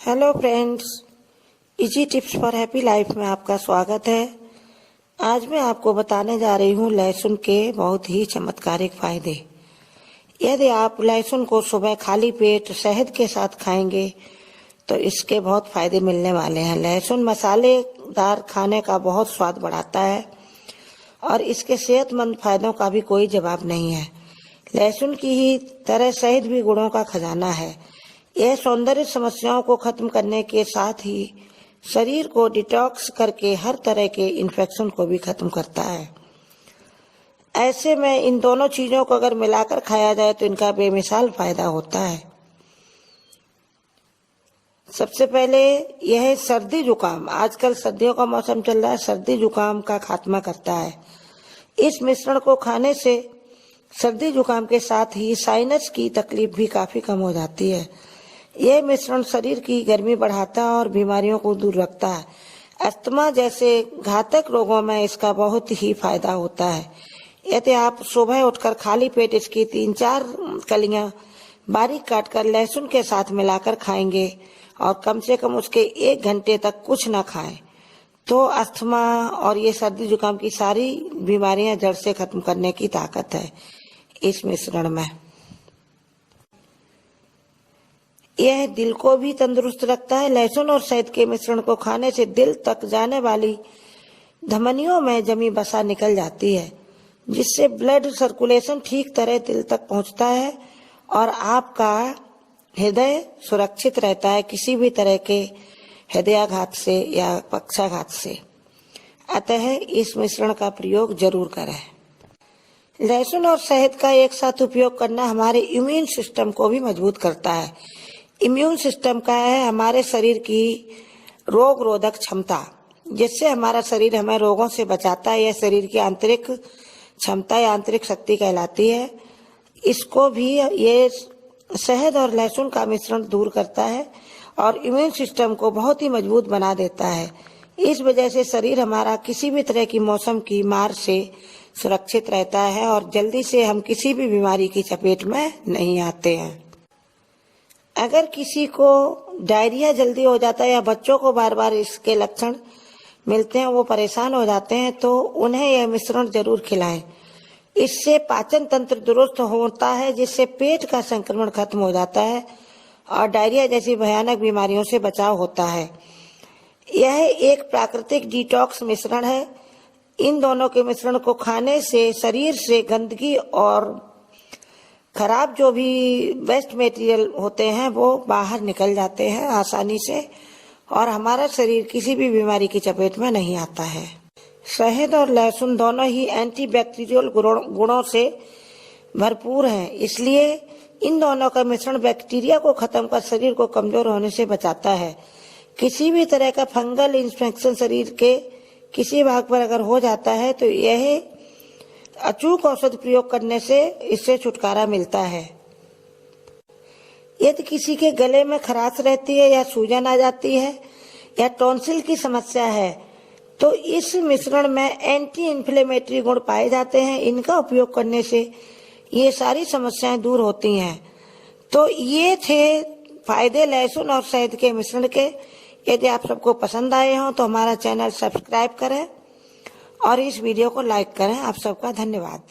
Hello friends, easy tips for happy life में आपका स्वागत है। आज मैं आपको बताने जा रही हूँ लहसुन के बहुत ही चमत्कारिक फायदे। यदि आप लहसुन को सुबह खाली पेट शहद के साथ खाएंगे तो इसके बहुत फायदे मिलने वाले हैं। लहसुन मसालेदार खाने का बहुत स्वाद बढ़ाता है और इसके सेहतमंद फायदों का भी कोई जवाब नहीं है। लहसुन की ही तरह शहद भी गुणों का खजाना है। यह सौंदर्य समस्याओं को खत्म करने के साथ ही शरीर को डिटॉक्स करके हर तरह के इन्फेक्शन को भी खत्म करता है। ऐसे में इन दोनों चीजों को अगर मिलाकर खाया जाए तो इनका बेमिसाल फायदा होता है। सबसे पहले यह सर्दी जुकाम, आजकल सर्दियों का मौसम चल रहा है, सर्दी जुकाम का खात्मा करता है। इस मिश्रण को खाने से सर्दी जुकाम के साथ ही साइनस की तकलीफ भी काफी कम हो जाती है। यह मिश्रण शरीर की गर्मी बढ़ाता है और बीमारियों को दूर रखता है। अस्थमा जैसे घातक रोगों में इसका बहुत ही फायदा होता है। यदि आप सुबह उठकर खाली पेट इसकी 3-4 कलियां बारीक काटकर लहसुन के साथ मिलाकर खाएंगे और कम से कम उसके 1 घंटे तक कुछ न खाएं तो अस्थमा और ये सर्दी जुकाम की सारी बीमारियां जड़ से खत्म करने की ताकत है इस मिश्रण में। यह दिल को भी तंदुरुस्त रखता है। लहसुन और शहद के मिश्रण को खाने से दिल तक जाने वाली धमनियों में जमी वसा निकल जाती है, जिससे ब्लड सर्कुलेशन ठीक तरह दिल तक पहुंचता है और आपका हृदय सुरक्षित रहता है किसी भी तरह के हृदयाघात से या पक्षाघात से। अतः इस मिश्रण का प्रयोग जरूर करें। लहसुन और शहद का एक साथ उपयोग करना हमारे इम्यून सिस्टम को भी मजबूत करता है। इम्यून सिस्टम का है हमारे शरीर की रोग रोधक क्षमता, जिससे हमारा शरीर हमें रोगों से बचाता है। यह शरीर की आंतरिक क्षमता या आंतरिक शक्ति कहलाती है। इसको भी ये शहद और लहसुन का मिश्रण दूर करता है और इम्यून सिस्टम को बहुत ही मजबूत बना देता है। इस वजह से शरीर हमारा किसी भी तरह की मौसम की मार से सुरक्षित रहता है और जल्दी से हम किसी भी बीमारी की चपेट में नहीं आते हैं। अगर किसी को डायरिया जल्दी हो जाता है या बच्चों को बार बार इसके लक्षण मिलते हैं, वो परेशान हो जाते हैं, तो उन्हें यह मिश्रण जरूर खिलाएं। इससे पाचन तंत्र दुरुस्त होता है, जिससे पेट का संक्रमण खत्म हो जाता है और डायरिया जैसी भयानक बीमारियों से बचाव होता है। यह एक प्राकृतिक डिटॉक्स मिश्रण है। इन दोनों के मिश्रण को खाने से शरीर से गंदगी और खराब जो भी वेस्ट मटेरियल होते हैं वो बाहर निकल जाते हैं आसानी से और हमारा शरीर किसी भी बीमारी की चपेट में नहीं आता है। शहद और लहसुन दोनों ही एंटीबैक्टीरियल गुणों से भरपूर हैं, इसलिए इन दोनों का मिश्रण बैक्टीरिया को खत्म कर शरीर को कमजोर होने से बचाता है। किसी भी तरह का फंगल इन्फेक्शन शरीर के किसी भाग पर अगर हो जाता है तो यह अचूक औषध प्रयोग करने से इससे छुटकारा मिलता है। यदि किसी के गले में खराश रहती है या सूजन आ जाती है या टॉन्सिल की समस्या है तो इस मिश्रण में एंटी इन्फ्लेमेटरी गुण पाए जाते हैं। इनका उपयोग करने से ये सारी समस्याएं दूर होती हैं। तो ये थे फायदे लहसुन और शहद के मिश्रण के। यदि आप सबको पसंद आए हों तो हमारा चैनल सब्सक्राइब करें और इस वीडियो को लाइक करें। आप सबका धन्यवाद।